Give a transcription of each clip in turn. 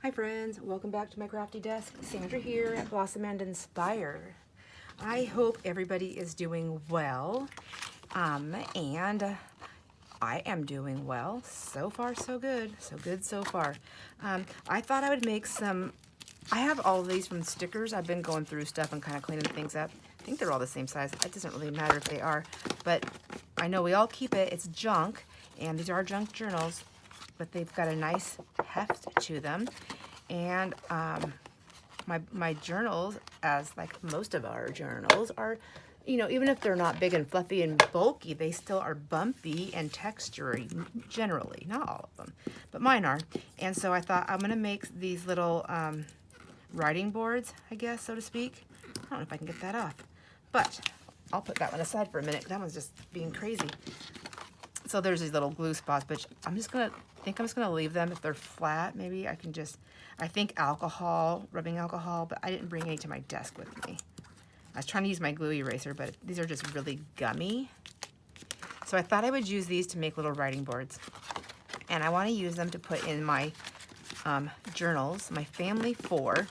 Hi friends, welcome back to my crafty desk. Sandra here at Blossom and Inspire. I hope everybody is doing well, and I am doing well. So far so good, so far. I thought I would make some, I have all of these from stickers. I've been going through stuff and kind of cleaning things up. I think they're all the same size. It doesn't really matter if they are, but I know we all keep it. It's junk, and these are junk journals, but they've got a nice heft to them. And my journals, as like most of our journals, are, you know, even if they're not big and fluffy and bulky, they still are bumpy and textury, generally. Not all of them, but mine are. And so I thought I'm going to make these little writing boards, I guess, so to speak. I don't know if I can get that off, but I'll put that one aside for a minute. That one's just being crazy. So there's these little glue spots, but I'm just gonna leave them. If they're flat, maybe I can just, I think alcohol, rubbing alcohol, but I didn't bring any to my desk with me. I was trying to use my glue eraser, but these are just really gummy. So I thought I would use these to make little writing boards. And I wanna use them to put in my journals, my family 4.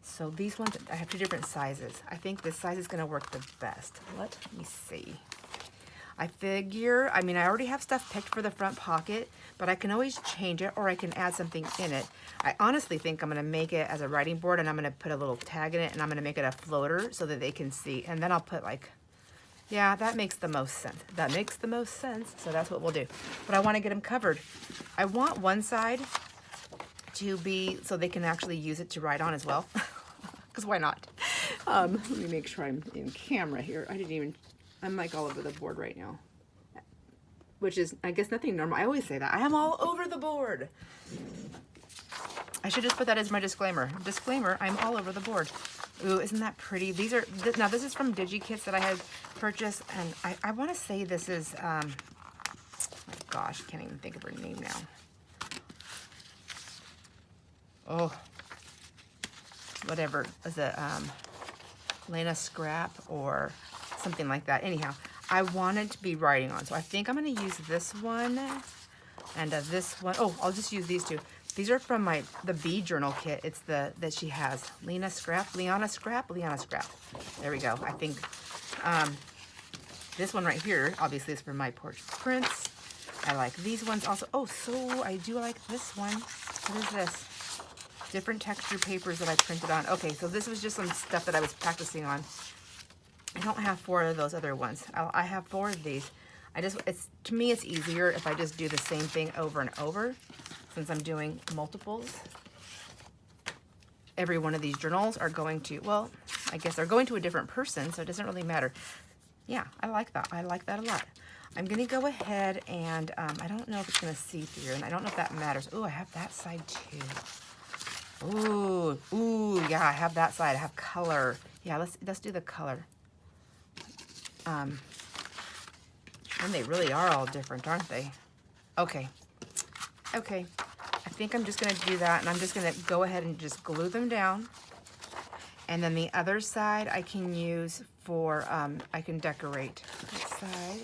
So these ones, I have 2 different sizes. I think this size is gonna work the best. Let me see. I figure, I mean, I already have stuff picked for the front pocket, but I can always change it or I can add something in it. I honestly think I'm gonna make it as a writing board, and I'm gonna put a little tag in it, and I'm gonna make it a floater so that they can see. And then I'll put like, yeah, that makes the most sense. That makes the most sense, so that's what we'll do. But I wanna get them covered. I want one side to be, so they can actually use it to write on as well, because why not? Let me make sure I'm in camera here. I'm like all over the board right now, which is, I guess, nothing normal. I always say that. I am all over the board. I should just put that as my disclaimer. Disclaimer, I'm all over the board. Ooh, isn't that pretty? These are, now this is from DigiKits that I had purchased, and I want to say this is, my gosh, I can't even think of her name now. Oh, whatever, is it Lena Scrap or something like that. Anyhow, I wanted to be writing on, so I think I'm going to use this one and this one. Oh, I'll just use these 2. These are from the bee journal kit. It's that she has. Leona Scrap. There we go. I think this one right here, obviously, is for my portrait prints. I like these ones also. Oh, so I do like this one. What is this? Different texture papers that I printed on. Okay, so this was just some stuff that I was practicing on. I don't have 4 of those other ones. I have 4 of these. To me, it's easier if I just do the same thing over and over, since I'm doing multiples. Every one of these journals are going to, well, I guess they're going to a different person, so it doesn't really matter. Yeah, I like that. I like that a lot. I'm gonna go ahead and, I don't know if it's gonna see through, and I don't know if that matters. Ooh, I have that side too. Ooh, yeah, I have that side. I have color. Yeah, let's do the color. And they really are all different, aren't they? Okay. I think I'm just gonna do that, and I'm just gonna go ahead and just glue them down. And then the other side I can use for, I can decorate. What side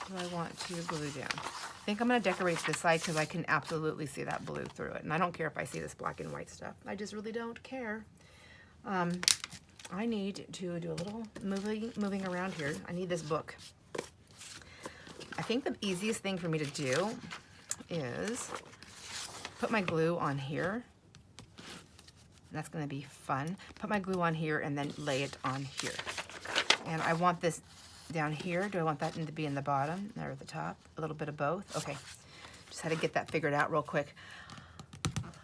do I want to glue down? I think I'm gonna decorate this side because I can absolutely see that blue through it. And I don't care if I see this black and white stuff. I just really don't care. I need to do a little moving around here. I need this book. I think the easiest thing for me to do is put my glue on here. That's gonna be fun. Put my glue on here and then lay it on here. And I want this down here. Do I want that to be in the bottom or at the top? A little bit of both. Okay, just had to get that figured out real quick.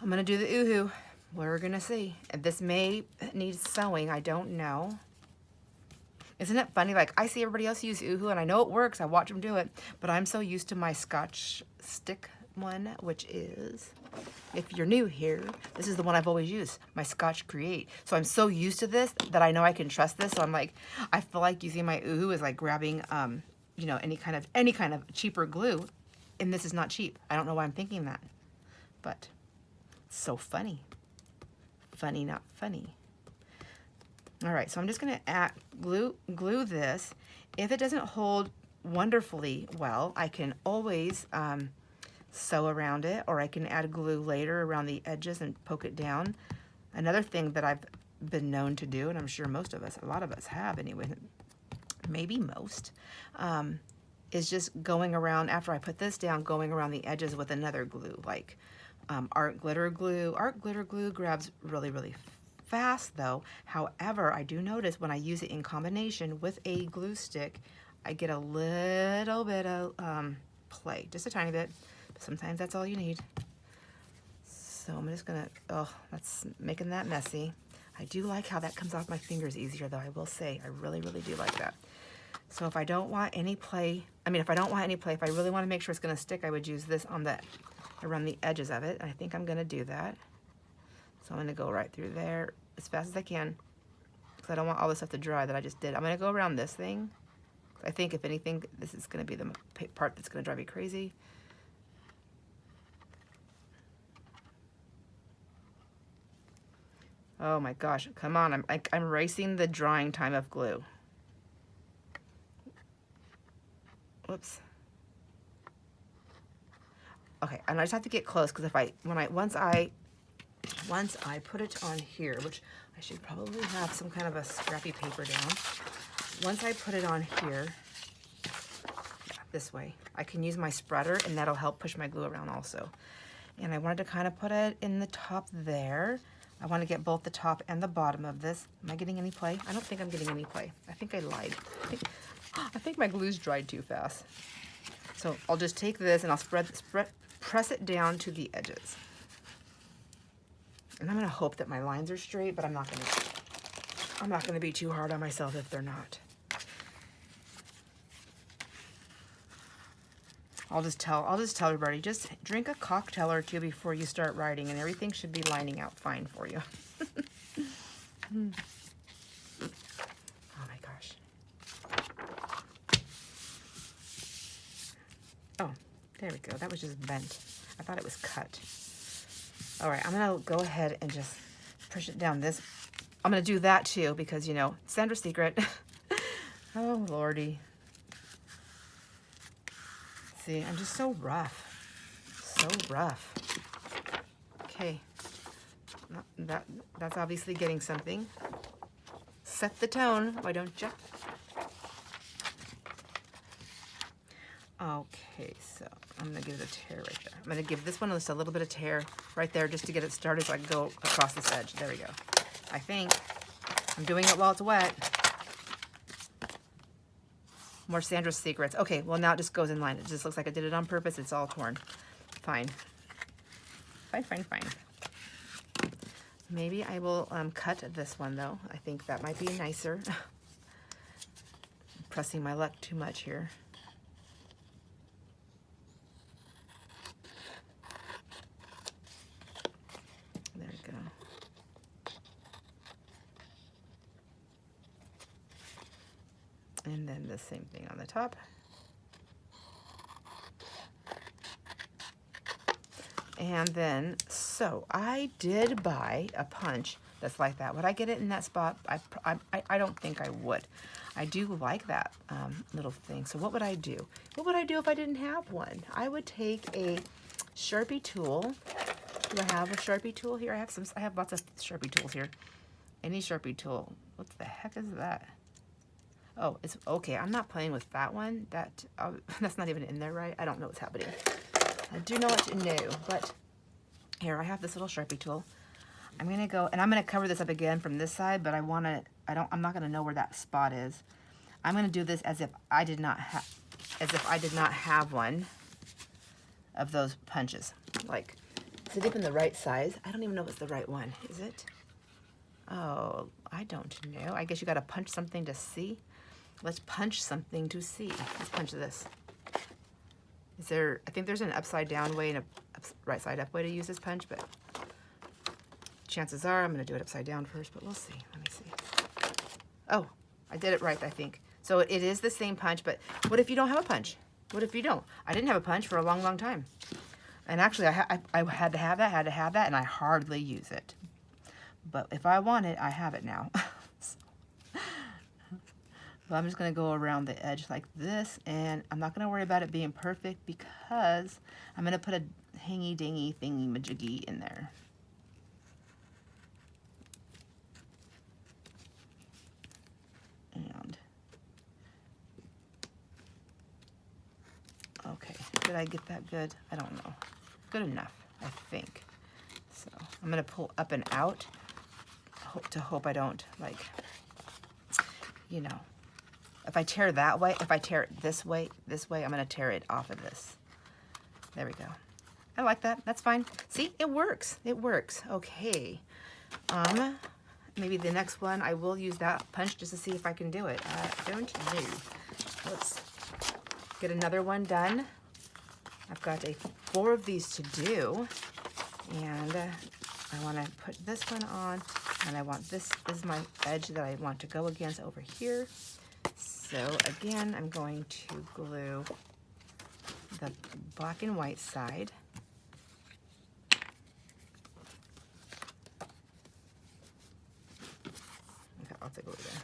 I'm gonna do the oohoo. We're gonna see. This may need sewing, I don't know. Isn't it funny? Like, I see everybody else use oohoo, and I know it works. I watch them do it, but I'm so used to my Scotch stick one, which is, if you're new here, this is the one I've always used, my Scotch Create. So I'm so used to this that I know I can trust this. So I'm like, I feel like using my oohoo is like grabbing, you know, any kind of cheaper glue, and this is not cheap. I don't know why I'm thinking that, but it's so funny. Funny, not funny. All right, so I'm just gonna glue this. If it doesn't hold wonderfully well, I can always sew around it, or I can add glue later around the edges and poke it down. Another thing that I've been known to do, and I'm sure most of us, a lot of us have anyway, maybe most, is just going around, after I put this down, going around the edges with another glue, like art glitter glue. Art glitter glue grabs really, really fast though. However, I do notice when I use it in combination with a glue stick, I get a little bit of play, just a tiny bit. But sometimes that's all you need. So I'm just gonna, oh, that's making that messy. I do like how that comes off my fingers easier though, I will say. I really, really do like that. So if I don't want any play, if I really want to make sure it's gonna stick, I would use this on the, around the edges of it. I think I'm gonna do that. So I'm gonna go right through there as fast as I can, because I don't want all this stuff to dry that I just did. I'm gonna go around this thing. I think if anything, this is gonna be the part that's gonna drive me crazy. Oh my gosh, come on, I'm racing the drying time of glue. Whoops. Okay, and I just have to get close, because once I put it on here, which I should probably have some kind of a scrappy paper down. Once I put it on here, yeah, this way, I can use my spreader, and that'll help push my glue around also. And I wanted to kind of put it in the top there. I want to get both the top and the bottom of this. Am I getting any play? I don't think I'm getting any play. I think I lied. I think my glue's dried too fast. So I'll just take this and I'll press it down to the edges. And I'm gonna hope that my lines are straight, but I'm not gonna be too hard on myself if they're not. I'll just tell everybody, just drink a cocktail or two before you start writing, and everything should be lining out fine for you. Oh my gosh. Oh, there we go. That was just bent. I thought it was cut. All right, I'm gonna go ahead and just push it down this. I'm gonna do that too, because you know, Sandra's secret. Oh Lordy. See, I'm just so rough. So rough. Okay. That's obviously getting something. Set the tone, why don't you? Okay, so I'm gonna give it a tear right there. I'm gonna give this one just a little bit of tear right there just to get it started so I can go across this edge. There we go. I think I'm doing it while it's wet. More Sandra's secrets. Okay, well now it just goes in line. It just looks like I did it on purpose. It's all torn. Fine. Fine, fine, fine. Maybe I will cut this one though. I think that might be nicer. Pressing my luck too much here. There we go. And then the same thing on the top. And then, so I did buy a punch that's like that. Would I get it in that spot? I don't think I would. I do like that little thing. So what would I do? What would I do if I didn't have one? I would take a Sharpie tool. Do I have a Sharpie tool here? I have lots of Sharpie tools here. Any Sharpie tool. What the heck is that? Oh, it's okay. I'm not playing with that one. That's not even in there, right? I don't know what's happening. I do know what to know, but here I have this little Sharpie tool. I'm gonna go, and I'm gonna cover this up again from this side, but I'm not gonna know where that spot is. I'm gonna do this as if I did not have one of those punches. Like, is it even the right size? I don't even know if it's the right one. Is it? Oh, I don't know. I guess you gotta punch something to see. Let's punch something to see. Let's punch this. I think there's an upside down way and a right side up way to use this punch, but chances are I'm gonna do it upside down first, but we'll see. Let me see. Oh, I did it right, I think. So it is the same punch, but what if you don't have a punch? What if you don't? I didn't have a punch for a long, long time. And actually I had to have that, and I hardly use it. But if I want it, I have it now. But I'm just gonna go around the edge like this, and I'm not gonna worry about it being perfect because I'm gonna put a hangy dingy thingy majiggy in there. And okay, did I get that good? I don't know. Good enough, I think. So I'm gonna pull up and out to hope I don't, like, you know, if I tear that way, if I tear it this way, I'm gonna tear it off of this. There we go. I like that. That's fine. See, it works. It works. Okay. Maybe the next one I will use that punch just to see if I can do it. I don't know. Let's get another one done. I've got 4 of these to do, and I want to put this one on, and I want this is my edge that I want to go against over here. So again, I'm going to glue the black and white side. Okay, I'll take a glue there.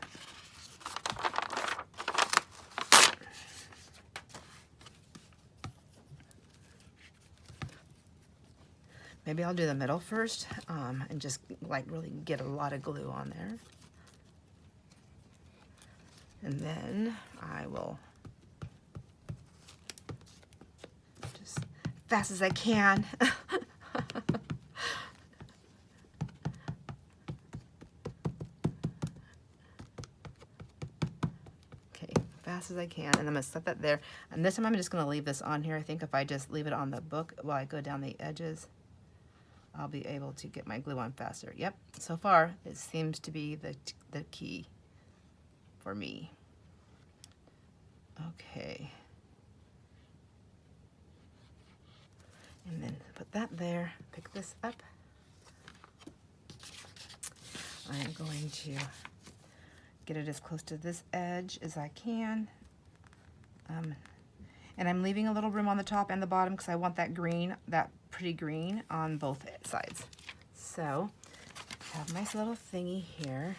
Maybe I'll do the middle first, and just like really get a lot of glue on there. And then I will just fast as I can. Okay, fast as I can, and I'm gonna set that there. And this time I'm just gonna leave this on here. I think if I just leave it on the book while I go down the edges, I'll be able to get my glue on faster. Yep, so far it seems to be the key for me. Okay. And then put that there, pick this up. I am going to get it as close to this edge as I can. And I'm leaving a little room on the top and the bottom because I want that green, that pretty green on both sides. So I have a nice little thingy here.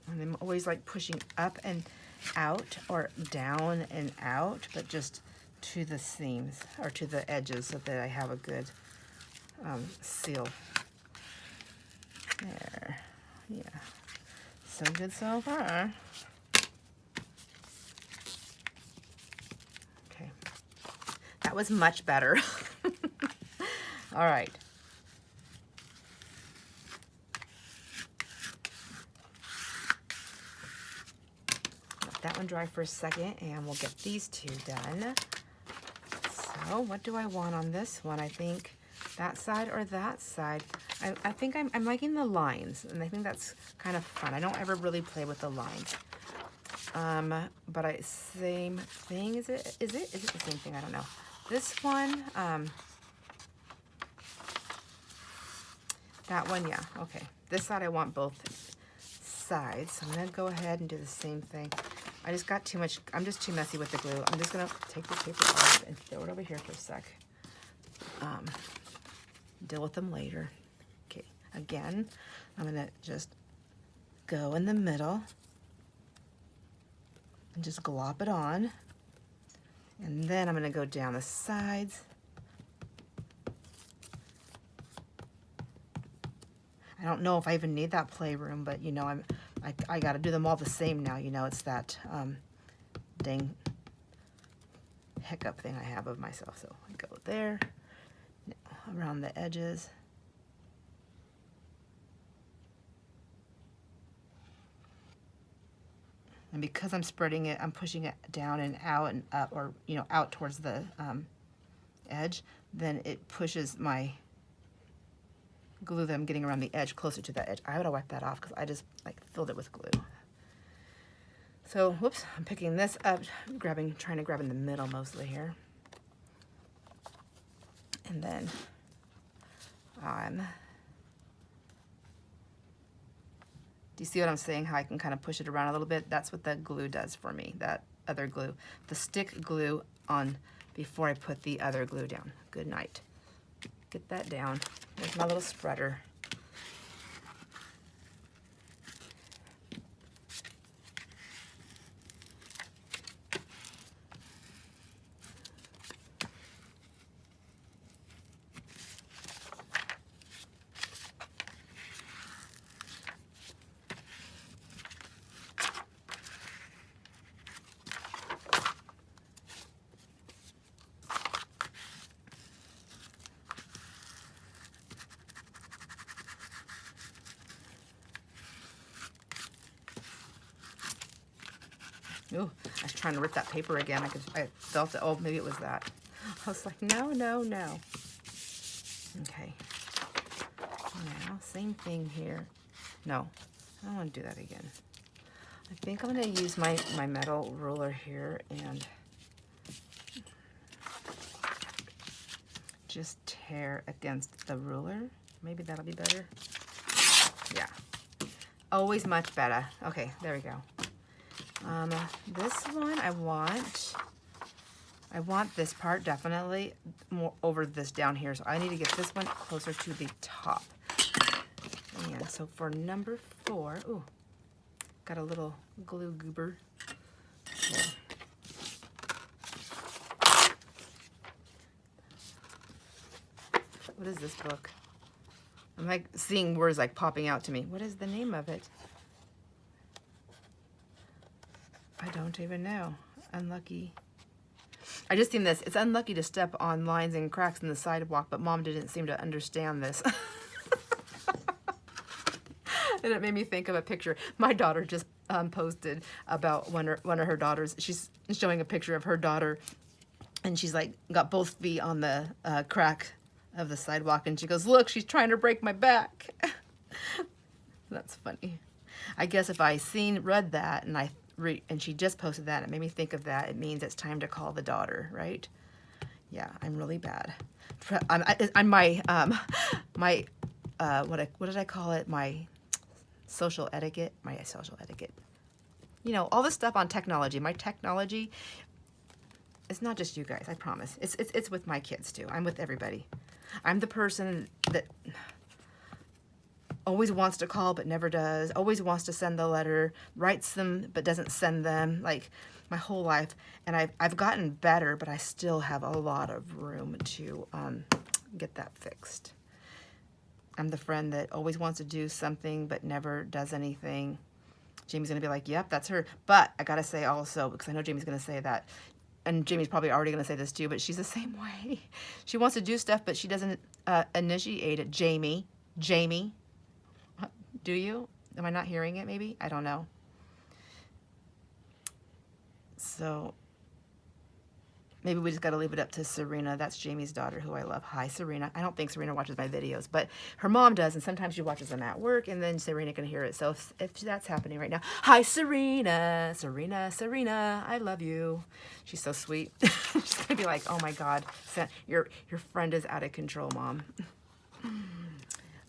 And I'm always like pushing up and out or down and out, but just to the seams or to the edges so that I have a good seal. There, yeah, so good so far. Okay, that was much better. All right. Let that one dry for a second, and we'll get these 2 done. So what do I want on this one? I think that side or that side. I think I'm liking the lines, and I think that's kind of fun. I don't ever really play with the lines. But same thing. Is it the same thing? I don't know. This one, that one, yeah, okay. This side I want both sides. So I'm gonna go ahead and do the same thing. I just got too much, I'm just too messy with the glue. I'm just gonna take the paper off and throw it over here for a sec. Deal with them later. Okay, again, I'm gonna just go in the middle and just glop it on. And then I'm gonna go down the sides. I don't know if I even need that playroom, but you know, I gotta do them all the same now. You know, it's that dang hiccup thing I have of myself. So I go there, around the edges. And because I'm spreading it, I'm pushing it down and out and up, or you know, out towards the edge, then it pushes my glue that I'm getting around the edge closer to that edge. I would have wiped that off because I just like filled it with glue. So, whoops, I'm picking this up, trying to grab in the middle mostly here. And then do you see what I'm saying? How I can kind of push it around a little bit? That's what the glue does for me, that other glue. The stick glue on before I put the other glue down. Good night. Get that down. There's my little spreader. Ooh, I was trying to rip that paper again. I felt it. Oh, maybe it was that. I was like, no, no, no. Okay. Now, same thing here. No, I don't want to do that again. I think I'm going to use my metal ruler here and just tear against the ruler. Maybe that'll be better. Yeah. Always much better. Okay, there we go. This one I want this part definitely more over this down here, so I need to get this one closer to the top. And so for number 4, ooh, got a little glue goober. So, what is this book? I'm like seeing words like popping out to me. What is the name of it? I don't even know. Unlucky. I just seen this. It's unlucky to step on lines and cracks in the sidewalk, but Mom didn't seem to understand this. And it made me think of a picture my daughter just posted about one of her daughters. She's showing a picture of her daughter, and she's like got both feet on the crack of the sidewalk, and she goes, "Look, she's trying to break my back." That's funny. I guess if I read that and she just posted that, it made me think of that. It means it's time to call the daughter, right? Yeah, I'm really bad. I'm my what did I call it? My social etiquette. You know, all this stuff on technology. My technology. It's not just you guys. I promise. It's with my kids too. I'm with everybody. I'm the person that always wants to call but never does, always wants to send the letter, writes them but doesn't send them, like my whole life. And I've gotten better, but I still have a lot of room to get that fixed. I'm the friend that always wants to do something but never does anything. Jamie's going to be like, yep, that's her. But I got to say also, because I know Jamie's going to say that, and Jamie's probably already going to say this too, but she's the same way. She wants to do stuff, but she doesn't initiate it. Jamie, do you? Am I not hearing it maybe? I don't know. So maybe we just got to leave it up to Serena. That's Jamie's daughter, who I love. Hi, Serena. I don't think Serena watches my videos, but her mom does, and sometimes she watches them at work, and then Serena can hear it. So if that's happening right now, hi, Serena. Serena, I love you. She's so sweet. She's going to be like, oh my God, your friend is out of control, Mom.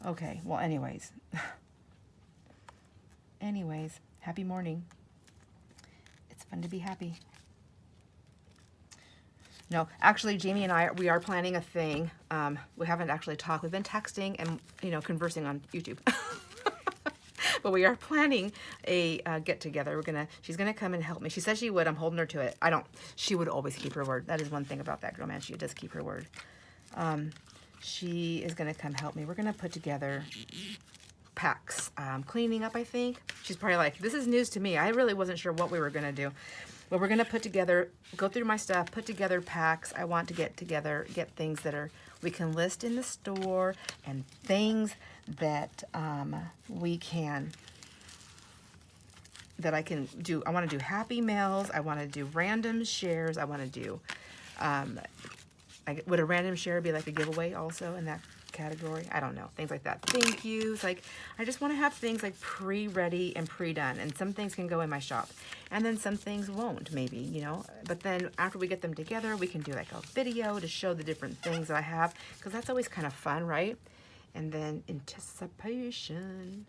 Okay, well, anyways, happy morning. It's fun to be happy. No, actually, Jamie and we are planning a thing. We haven't actually talked. We've been texting and, you know, conversing on YouTube. But we are planning a get-together. She's gonna come and help me. She said she would. I'm holding her to it. She would always keep her word. That is one thing about that girl, man. She does keep her word. She is gonna come help me. We're gonna put together packs. Cleaning up, I think. She's probably like, this is news to me. I really wasn't sure what we were gonna do. But we're gonna go through my stuff, put together packs. I want to get things that we can list in the store, and things that that I can do. I want to do happy mails. I want to do random shares. I want to do, would a random share be like a giveaway also in that category? I don't know. Things like that. Thank yous. Like, I just want to have things like pre-ready and pre-done. And some things can go in my shop. And then some things won't, maybe, you know. But then after we get them together, we can do like a video to show the different things that I have. Because that's always kind of fun, right? And then anticipation.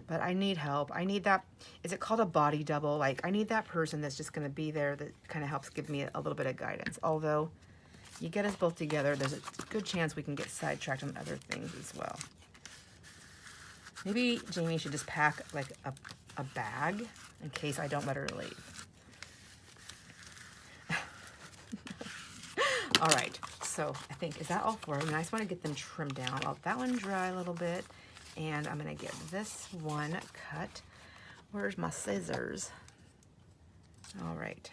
But I need help. I need that, is it called a body double? Like, I need that person that's just going to be there that kind of helps give me a little bit of guidance. Although, you get us both together, there's a good chance we can get sidetracked on other things as well. Maybe Jamie should just pack like a bag in case I don't let her leave. All right, so I think, is that all four? I mean, I just want to get them trimmed down. I'll let that one dry a little bit. And I'm going to get this one cut. Where's my scissors? All right.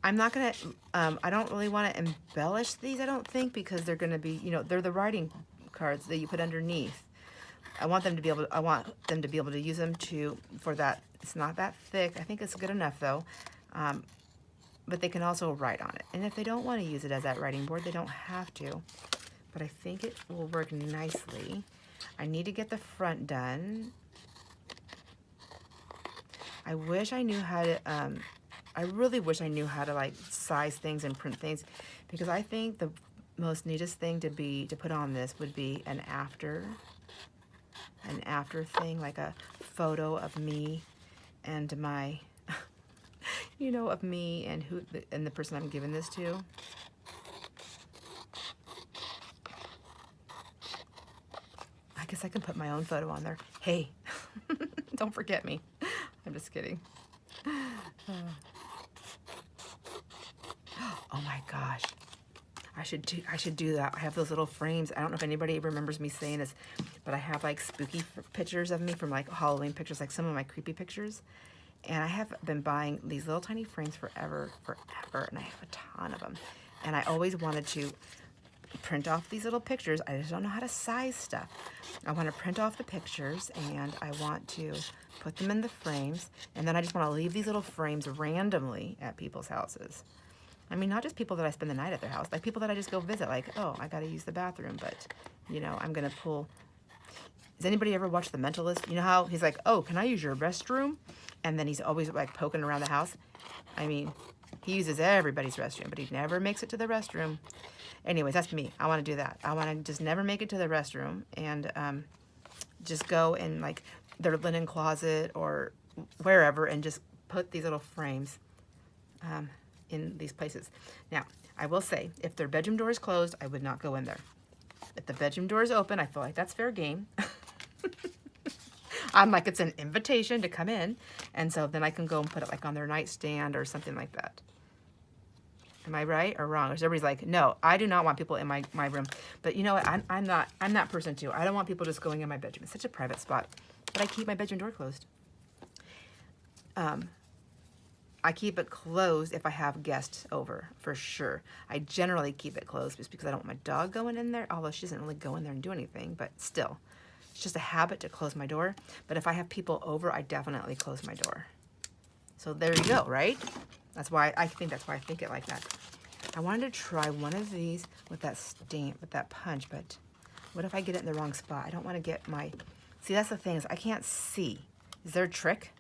I'm not going to, I don't really want to embellish these, I don't think, because they're going to be, you know, they're the writing cards that you put underneath. I want them to be able to, use them for that. It's not that thick. I think it's good enough though. But they can also write on it. And if they don't want to use it as that writing board, they don't have to. But I think it will work nicely. I need to get the front done. I wish I knew how to, I really wish I knew how to like size things and print things, because I think the most neatest thing to put on this would be an after thing, like a photo of me and my, you know, of me and the person I'm giving this to. I guess I can put my own photo on there. Hey, don't forget me. I'm just kidding. Oh my gosh. I should do that. I have those little frames. I don't know if anybody remembers me saying this, but I have like spooky pictures of me from like Halloween pictures, like some of my creepy pictures. And I have been buying these little tiny frames forever, and I have a ton of them. And I always wanted to print off these little pictures. I just don't know how to size stuff. I want to print off the pictures, and I want to put them in the frames, and then I just want to leave these little frames randomly at people's houses. I mean, not just people that I spend the night at their house, like people that I just go visit, like, oh, I got to use the bathroom, but, you know, I'm going to pull. Has anybody ever watched The Mentalist? You know how he's like, oh, can I use your restroom? And then he's always like poking around the house. I mean, he uses everybody's restroom, but he never makes it to the restroom. Anyways, that's me. I want to do that. I want to just never make it to the restroom, and just go in like their linen closet or wherever and just put these little frames in these places. Now, I will say, if their bedroom door is closed, I would not go in there. If the bedroom door is open, I feel like that's fair game. I'm like, it's an invitation to come in. And so then I can go and put it like on their nightstand or something like that. Am I right or wrong? Or everybody's like, no, I do not want people in my room. But you know what? I'm that person too. I don't want people just going in my bedroom. It's such a private spot. But I keep my bedroom door closed. I keep it closed if I have guests over, for sure. I generally keep it closed just because I don't want my dog going in there, although she doesn't really go in there and do anything, but still. It's just a habit to close my door. But if I have people over, I definitely close my door. So there you go, right? That's why I think it like that. I wanted to try one of these with that stamp, with that punch, but what if I get it in the wrong spot? I don't want to get my... See, that's the thing, is I can't see. Is there a trick?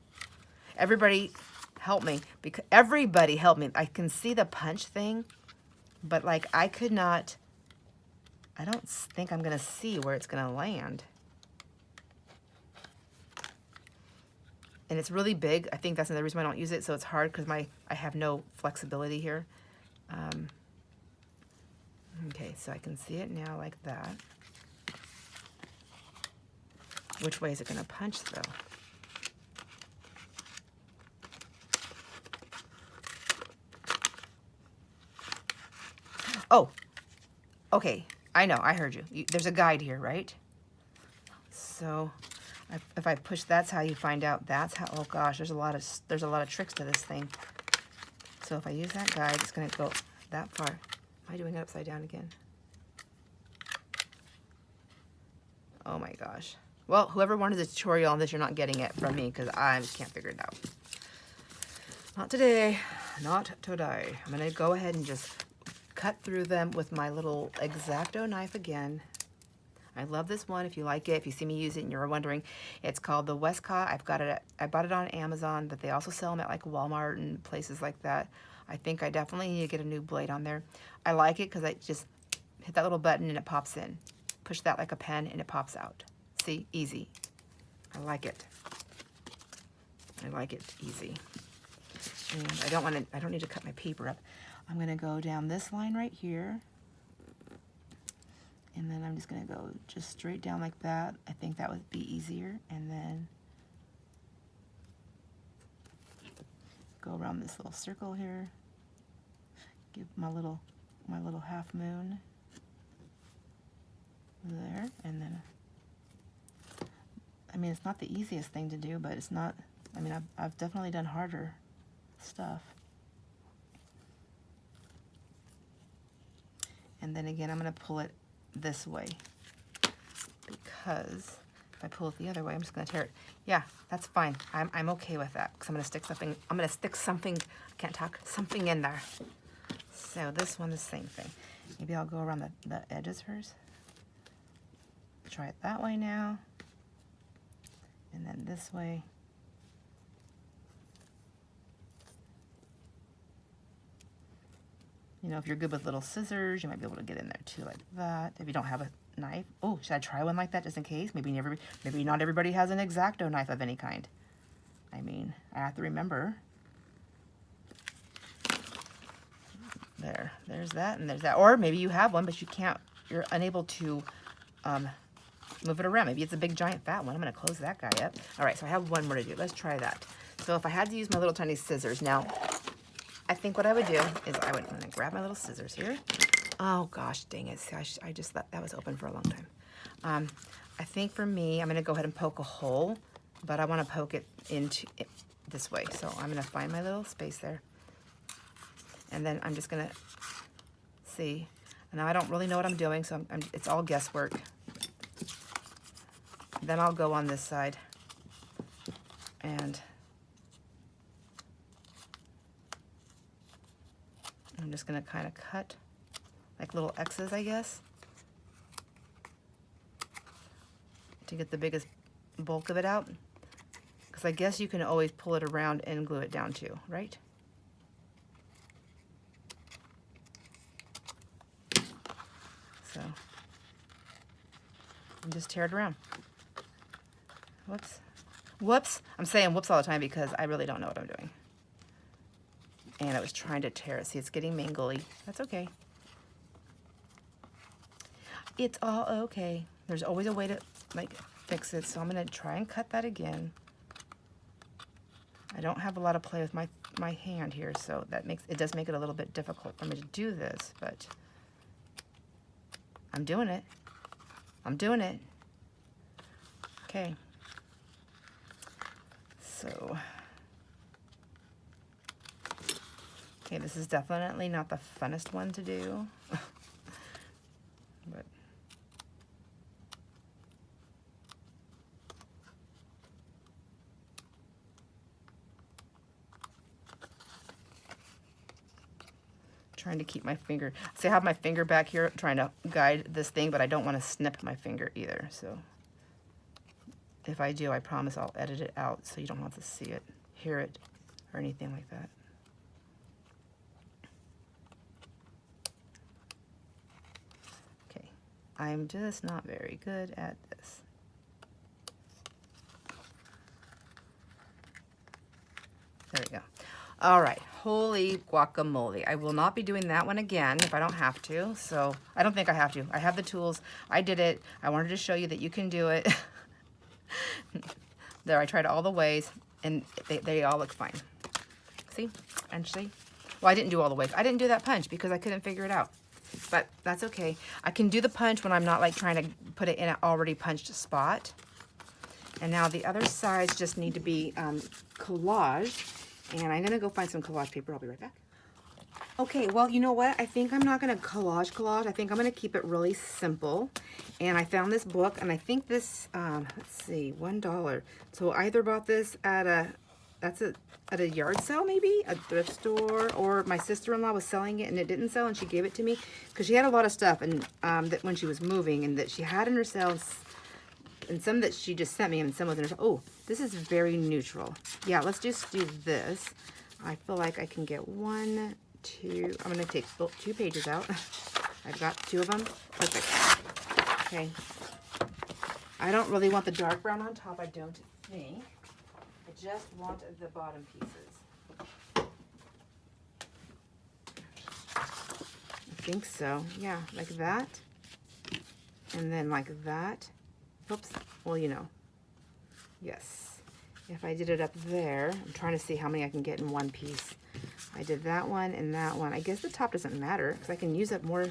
Everybody help me. Because everybody help me. I can see the punch thing, but like I could not... I don't think I'm going to see where it's going to land. And it's really big. I think that's another reason why I don't use it. So it's hard because I have no flexibility here. Okay, so I can see it now like that. Which way is it going to punch though? Oh, okay. I know. I heard you. There's a guide here, right? So... if I push, that's how you find out. That's how. Oh gosh, there's a lot of tricks to this thing. So if I use that guide, it's gonna go that far. Am I doing it upside down again? Oh my gosh. Well, whoever wanted the tutorial on this, you're not getting it from me because I just can't figure it out. Not today. Not today. I'm gonna go ahead and just cut through them with my little X-Acto knife again. I love this one. If you like it, if you see me use it and you're wondering, it's called the Westcott. I bought it on Amazon, but they also sell them at like Walmart and places like that. I think I definitely need to get a new blade on there. I like it because it just hit that little button and it pops in. Push that like a pen and it pops out. See, easy. I like it. I like it easy. And I don't need to cut my paper up. I'm gonna go down this line right here. And then I'm just gonna go just straight down like that. I think that would be easier. And then go around this little circle here. Give my little half moon there. And then, I mean, it's not the easiest thing to do, but it's not, I mean, I've definitely done harder stuff. And then again, I'm gonna pull it this way, because if I pull it the other way, I'm just gonna tear it. Yeah, that's fine. I'm okay with that, because I'm gonna stick something, I can't talk, something in there. So this one, the same thing. Maybe I'll go around the edges first. Try it that way now. And then this way. You know, if you're good with little scissors, you might be able to get in there too, like that. If you don't have a knife, oh, should I try one like that just in case? Maybe not everybody has an X-Acto knife of any kind. I mean, I have to remember. There's that, and there's that. Or maybe you have one, but you're unable to move it around. Maybe it's a big, giant, fat one. I'm gonna close that guy up. All right, so I have one more to do. Let's try that. So if I had to use my little tiny scissors, now, I think what I would do is I'm gonna grab my little scissors here. Oh gosh, dang it. See, I just thought that was open for a long time. I think for me, I'm gonna go ahead and poke a hole, but I wanna poke it into it this way. So I'm gonna find my little space there. And then I'm just gonna see. Now I don't really know what I'm doing, so it's all guesswork. Then I'll go on this side and I'm just gonna kind of cut like little X's, I guess, to get the biggest bulk of it out. Because I guess you can always pull it around and glue it down too, right? So, and just tear it around. Whoops. Whoops. I'm saying whoops all the time because I really don't know what I'm doing. And I was trying to tear it. See, it's getting mangly. That's okay. It's all okay. There's always a way to, like, fix it. So I'm going to try and cut that again. I don't have a lot of play with my hand here, so it does make it a little bit difficult for me to do this, but I'm doing it. I'm doing it. Okay. So, okay, this is definitely not the funnest one to do, but trying to keep my finger. See, I have my finger back here trying to guide this thing, but I don't want to snip my finger either. So if I do, I promise I'll edit it out so you don't have to see it, hear it, or anything like that. Okay, I'm just not very good at this. There we go. All right, holy guacamole. I will not be doing that one again if I don't have to. So I don't think I have to. I have the tools. I did it. I wanted to show you that you can do it. There, I tried all the ways, and they all look fine. See? And see? Well, I didn't do all the ways. I didn't do that punch because I couldn't figure it out. But that's okay. I can do the punch when I'm not like trying to put it in an already punched spot. And now the other sides just need to be collaged. And I'm gonna go find some collage paper. I'll be right back. Okay, well, you know what? I think I'm not gonna collage. I think I'm gonna keep it really simple. And I found this book, and I think this, let's see, $1. So I either bought this at a yard sale, maybe, a thrift store, or my sister-in-law was selling it and it didn't sell, and she gave it to me because she had a lot of stuff, and that when she was moving, and that she had in her sales, and some that she just sent me, and some was in her. Oh, this is very neutral. Yeah, let's just do this. I feel like I can get 1, 2. I'm gonna take 2 pages out. I've got 2 of them. Perfect. Okay. I don't really want the dark brown on top, I don't think. I just want the bottom pieces. I think so. Yeah, like that. And then like that. Oops. Well, you know. Yes. If I did it up there, I'm trying to see how many I can get in one piece. I did that one and that one. I guess the top doesn't matter because I can use up more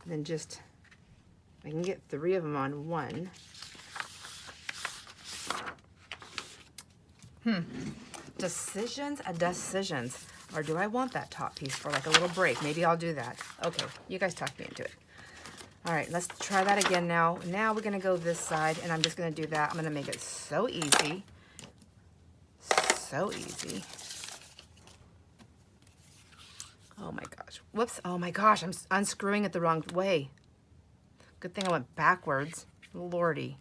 than just, I can get 3 of them on one. Decisions. Or do I want that top piece for like a little break? Maybe I'll do that. Okay, you guys talked me into it. All right, let's try that again now. Now we're gonna go this side and I'm just gonna do that. I'm gonna make it so easy. So easy. Oh my gosh. Whoops. Oh my gosh, I'm unscrewing it the wrong way. Good thing I went backwards. Lordy.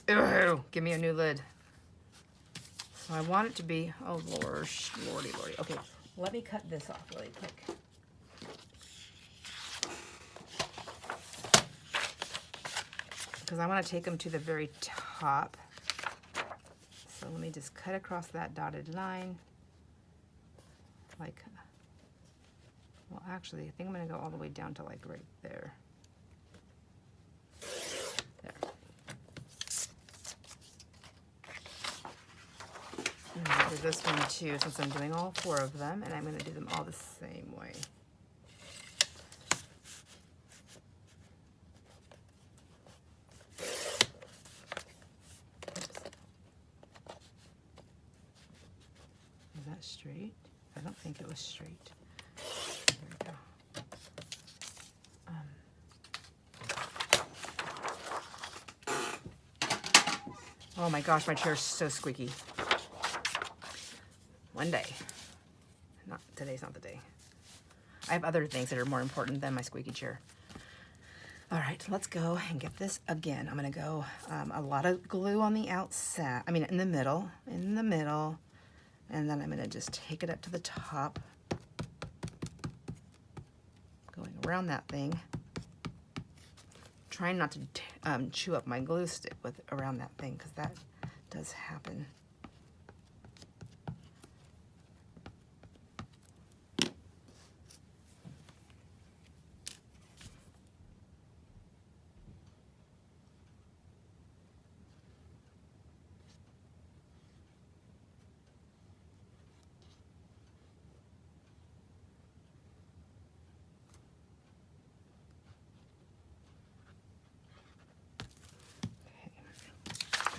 Ew, give me a new lid. So I want it to be, oh Lord, lordy. Okay, let me cut this off really quick. Because I want to take them to the very top. So let me just cut across that dotted line. Like, well actually, I think I'm going to go all the way down to like right there. There. And I'll do this one too, since I'm doing all 4 of them, and I'm going to do them all the same way. Is that straight? I don't think it was straight. There we go. Oh my gosh, my chair's so squeaky. One day. Today's not the day. I have other things that are more important than my squeaky chair. All right, let's go and get this again. I'm gonna go a lot of glue on the outside. I mean, in the middle, and then I'm gonna just take it up to the top, going around that thing. Trying not to chew up my glue stick around that thing, because that does happen.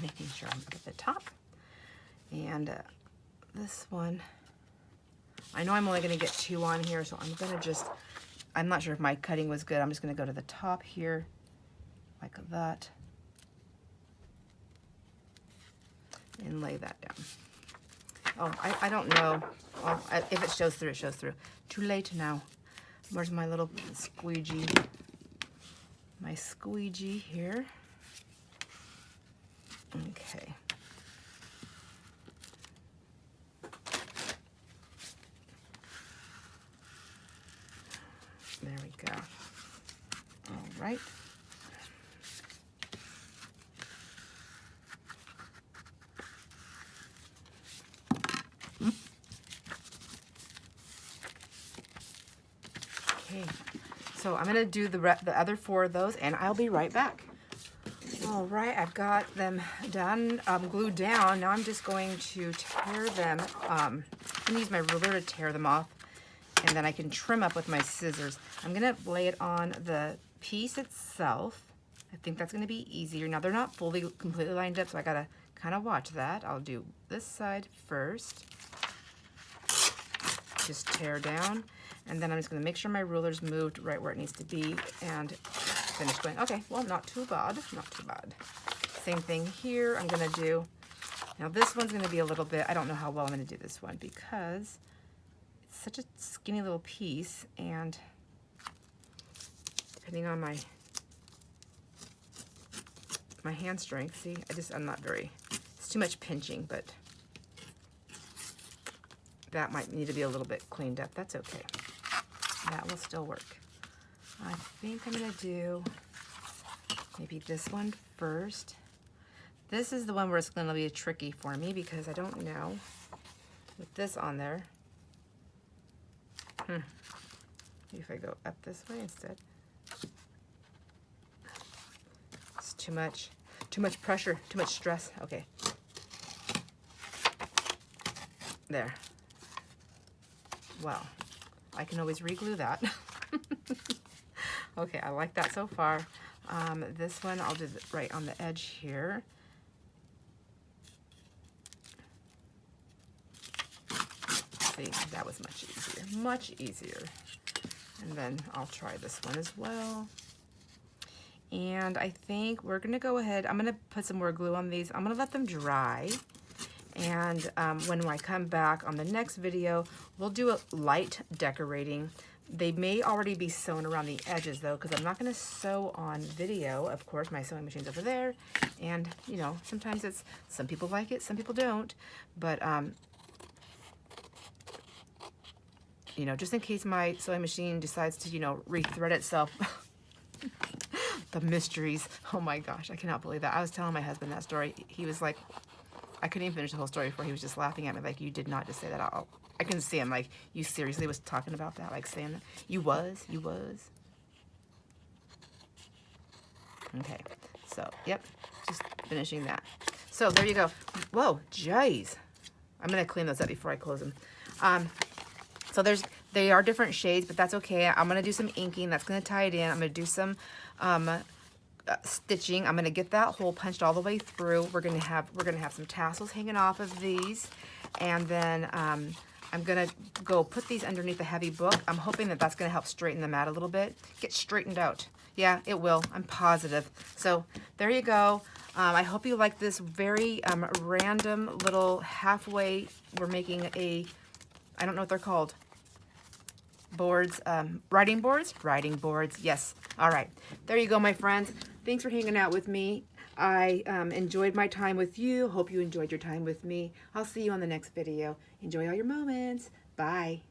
Making sure I'm at the top. And this one, I know I'm only going to get 2 on here, so I'm going to just, I'm not sure if my cutting was good. I'm just going to go to the top here, like that, and lay that down. Oh, I don't know. If it shows through, it shows through. Too late now. Where's my little squeegee? My squeegee here. Okay. There we go. All right. Okay. So I'm going to do the other 4 of those, and I'll be right back. All right, I've got them done, glued down. Now I'm just going to tear them. I'm going to use my ruler to tear them off, and then I can trim up with my scissors. I'm going to lay it on the piece itself. I think that's going to be easier. Now, they're not completely lined up, so I got to kind of watch that. I'll do this side first. Just tear down, and then I'm just going to make sure my ruler's moved right where it needs to be, and finish going. Okay, well, not too bad, not too bad. Same thing here. I'm going to do, now this one's going to be a little bit, I don't know how well I'm going to do this one because it's such a skinny little piece, and depending on my hand strength, see, I'm not very, it's too much pinching, but that might need to be a little bit cleaned up. That's okay. that will still work. I think I'm gonna do maybe this one first. This is the one where it's gonna be tricky for me because I don't know. With this on there. Maybe if I go up this way instead. It's too much pressure, too much stress. Okay. There. Well, I can always re-glue that. Okay, I like that so far. This one, I'll do right on the edge here. See, that was much easier. And then I'll try this one as well. And I think we're gonna go ahead, I'm gonna put some more glue on these. I'm gonna let them dry. And when I come back on the next video, we'll do a light decorating. They may already be sewn around the edges though, because I'm not gonna sew on video. Of course, my sewing machine's over there. And you know, sometimes some people like it, some people don't. But you know, just in case my sewing machine decides to, you know, rethread itself. The mysteries. Oh my gosh, I cannot believe that. I was telling my husband that story. He was like, I couldn't even finish the whole story before he was just laughing at me like, you did not just say that out. I can see him like, you seriously was talking about that, like saying that? You was? Okay, so, yep, just finishing that. So, there you go. Whoa, jeez. I'm going to clean those up before I close them. So they are different shades, but that's okay. I'm going to do some inking. That's going to tie it in. I'm going to do some stitching. I'm going to get that hole punched all the way through. We're going to have some tassels hanging off of these. And then I'm going to go put these underneath the heavy book. I'm hoping that that's going to help straighten them out a little bit. Get straightened out. Yeah, it will. I'm positive. So there you go. I hope you like this very random little halfway. We're making a, I don't know what they're called. Boards, writing boards, yes. All right, there you go, my friends. Thanks for hanging out with me. I enjoyed my time with you. Hope you enjoyed your time with me. I'll see you on the next video. Enjoy all your moments. Bye.